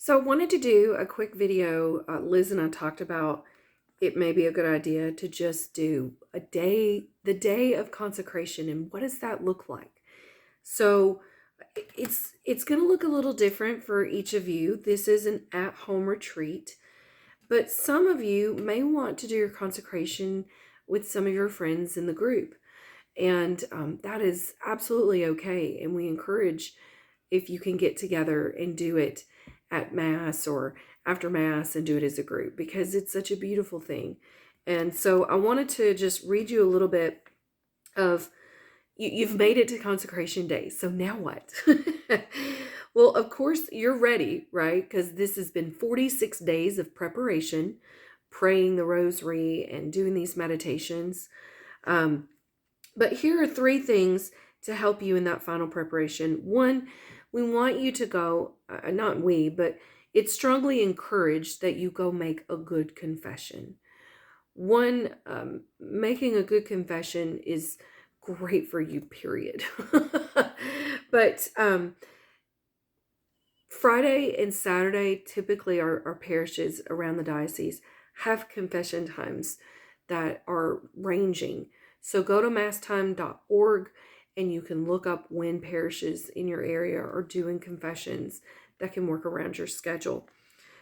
So I wanted to do a quick video. Liz and I talked about it may be a good idea to just do the day of consecration, and what does that look like? So it's going to look a little different for each of you. This is an at-home retreat, but some of you may want to do your consecration with some of your friends in the group, and that is absolutely okay. And we encourage if you can get together and do it at Mass or after Mass and do it as a group, because it's such a beautiful thing. And so I wanted to just read you a little bit of, you've made it to consecration day. So now what? Well, of course you're ready, right? Because this has been 46 days of preparation, praying the rosary and doing these meditations. But here are 3 things to help you in that final preparation. One, we want you to go, not we, but it's strongly encouraged that you go make a good confession. One, making a good confession is great for you, period. But Friday and Saturday, typically our parishes around the diocese have confession times that are ranging. So go to masstime.org and you can look up when parishes in your area are doing confessions that can work around your schedule.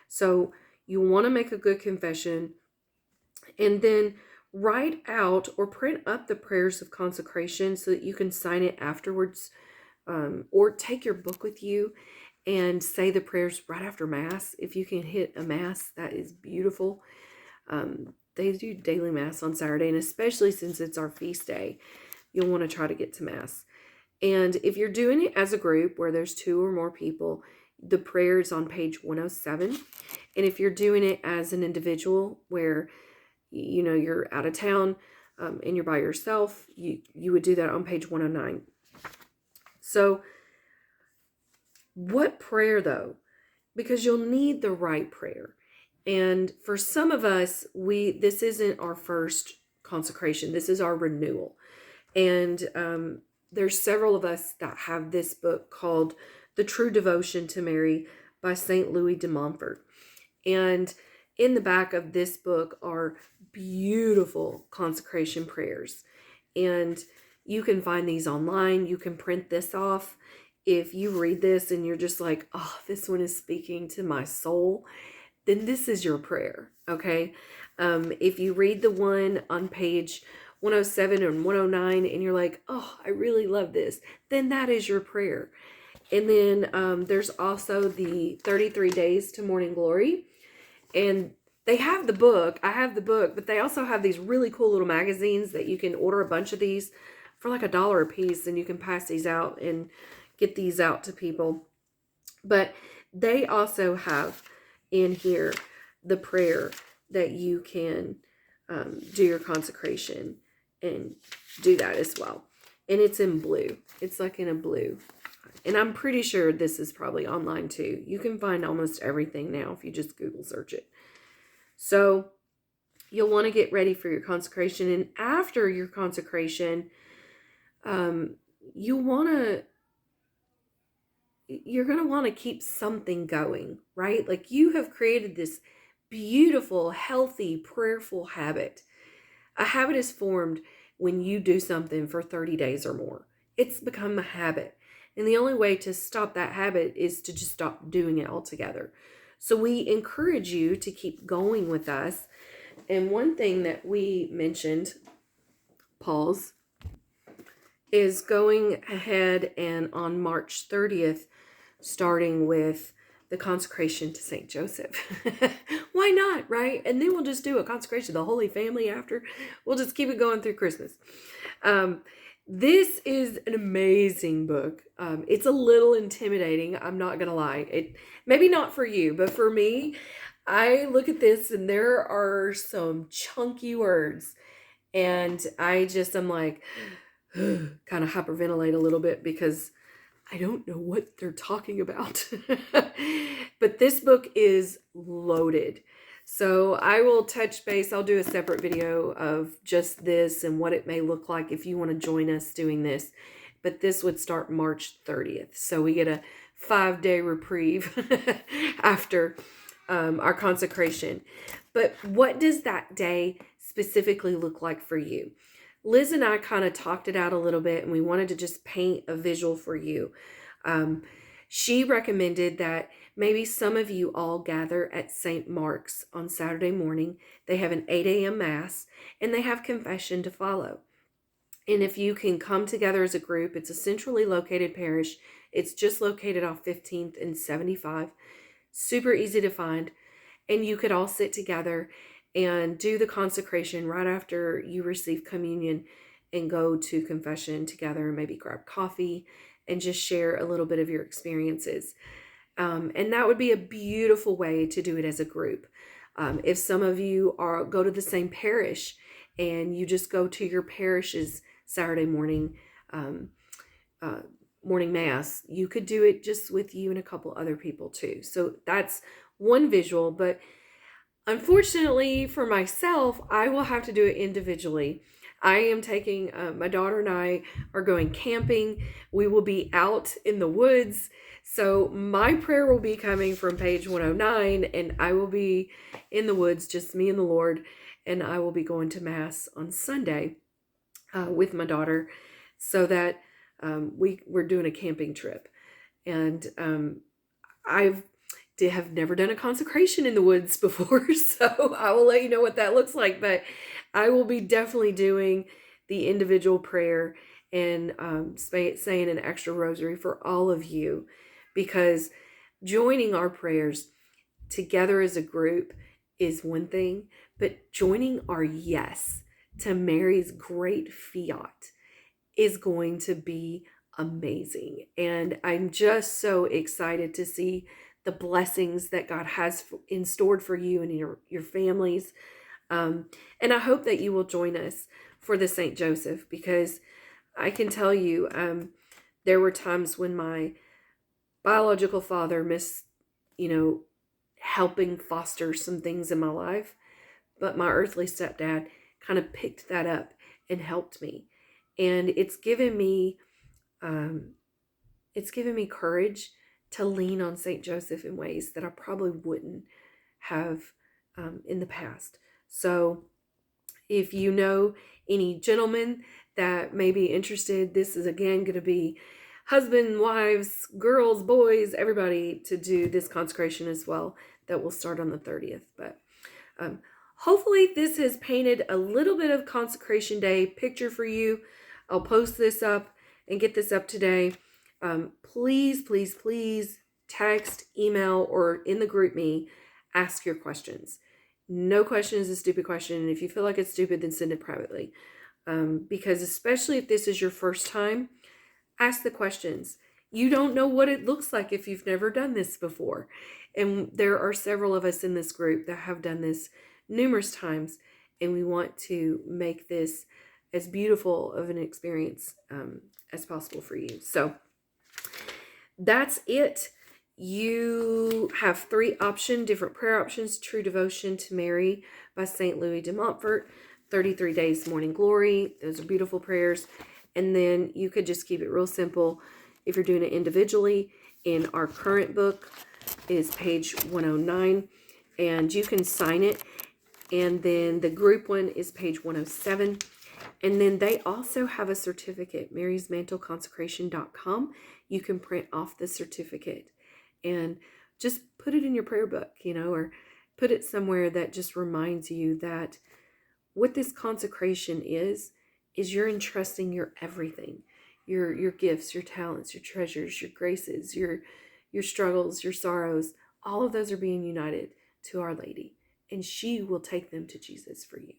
So you want to make a good confession, and then write out or print up the prayers of consecration so that you can sign it afterwards, or take your book with you and say the prayers right after Mass. If you can hit a Mass, that is beautiful. They do daily Mass on Saturday, and especially since it's our feast day, you'll want to try to get to Mass. And if you're doing it as a group where there's 2 or more people, the prayer is on page 107. And if you're doing it as an individual where you're out of town and you're by yourself, you would do that on page 109. So what prayer though? Because you'll need the right prayer. And for some of us, this isn't our first consecration. This is our renewal. And there's several of us that have this book called The True Devotion to Mary by St. Louis de Montfort. And in the back of this book are beautiful consecration prayers. And you can find these online. You can print this off. If you read this and you're just like, oh, this one is speaking to my soul, then this is your prayer, okay? If you read the one on page 107 and 109 and you're like, oh, I really love this, then that is your prayer. And then there's also the 33 Days to Morning Glory. And they have the book. I have the book, but they also have these really cool little magazines that you can order a bunch of these for like $1 a piece, and you can pass these out and get these out to people. But they also have in here the prayer that you can do your consecration and do that as well. And it's in blue. It's like in a blue. And I'm pretty sure this is probably online too. You can find almost everything now if you just Google search it. So you'll want to get ready for your consecration. And after your consecration, you're going to want to keep something going, right? Like you have created this beautiful, healthy, prayerful habit. A habit is formed when you do something for 30 days or more. It's become a habit. And the only way to stop that habit is to just stop doing it altogether. So we encourage you to keep going with us. And one thing that we mentioned, pause, is going ahead and on March 30th, starting with the consecration to St. Joseph. Why not, right? And then we'll just do a consecration to the Holy Family after. We'll just keep it going through Christmas. This is an amazing book. It's a little intimidating, I'm not going to lie. Maybe not for you, but for me, I look at this and there are some chunky words. And I'm like, kind of hyperventilate a little bit because I don't know what they're talking about. But this book is loaded. So I will touch base. I'll do a separate video of just this and what it may look like if you want to join us doing this. But this would start March 30th. So we get a 5-day reprieve after our consecration. But what does that day specifically look like for you? Liz and I kind of talked it out a little bit, and we wanted to just paint a visual for you. She recommended that maybe some of you all gather at St. Mark's on Saturday morning. They have an 8 a.m. Mass, and they have confession to follow. And if you can come together as a group, it's a centrally located parish. It's just located off 15th and 75. Super easy to find. And you could all sit together and do the consecration right after you receive communion and go to confession together and maybe grab coffee and just share a little bit of your experiences. And that would be a beautiful way to do it as a group. If some of you go to the same parish and you just go to your parish's Saturday morning morning mass, you could do it just with you and a couple other people too. So that's one visual, but unfortunately for myself, I will have to do it individually. I am taking, my daughter and I are going camping. We will be out in the woods. So my prayer will be coming from page 109, and I will be in the woods, just me and the Lord. And I will be going to Mass on Sunday with my daughter, so that we're doing a camping trip. And I have never done a consecration in the woods before, so I will let you know what that looks like. But I will be definitely doing the individual prayer and saying an extra rosary for all of you, because joining our prayers together as a group is one thing, but joining our yes to Mary's great fiat is going to be amazing. And I'm just so excited to see the blessings that God has in store for you and your families. And I hope that you will join us for the St. Joseph, because I can tell you, there were times when my biological father missed, helping foster some things in my life, but my earthly stepdad kind of picked that up and helped me. And it's given me courage to lean on St. Joseph in ways that I probably wouldn't have in the past. So if you know any gentlemen that may be interested, this is again going to be husband, wives, girls, boys, everybody to do this consecration as well. That will start on the 30th. But hopefully this has painted a little bit of Consecration Day picture for you. I'll post this up and get this up today. Please, please, please text, email, or in the group me, ask your questions. No question is a stupid question. And if you feel like it's stupid, then send it privately. Because especially if this is your first time, ask the questions. You don't know what it looks like if you've never done this before. And there are several of us in this group that have done this numerous times. And we want to make this as beautiful of an experience as possible for you. So that's it. You have 3 different prayer options: True Devotion to Mary by St. Louis de Montfort, 33 Days Morning Glory. Those are beautiful prayers. And then you could just keep it real simple if you're doing it individually. In our current book is page 109, and you can sign it. And then the group one is page 107. And then they also have a certificate, marysmantleconsecration.com. You can print off the certificate and just put it in your prayer book, or put it somewhere that just reminds you that what this consecration is you're entrusting your everything, your gifts, your talents, your treasures, your graces, your struggles, your sorrows. All of those are being united to Our Lady, and she will take them to Jesus for you.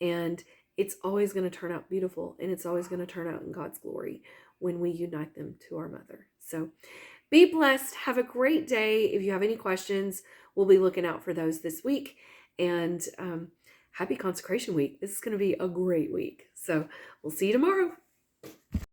And it's always going to turn out beautiful, and it's always going to turn out in God's glory when we unite them to our mother. So be blessed. Have a great day. If you have any questions, we'll be looking out for those this week. And happy Consecration Week. This is going to be a great week. So we'll see you tomorrow.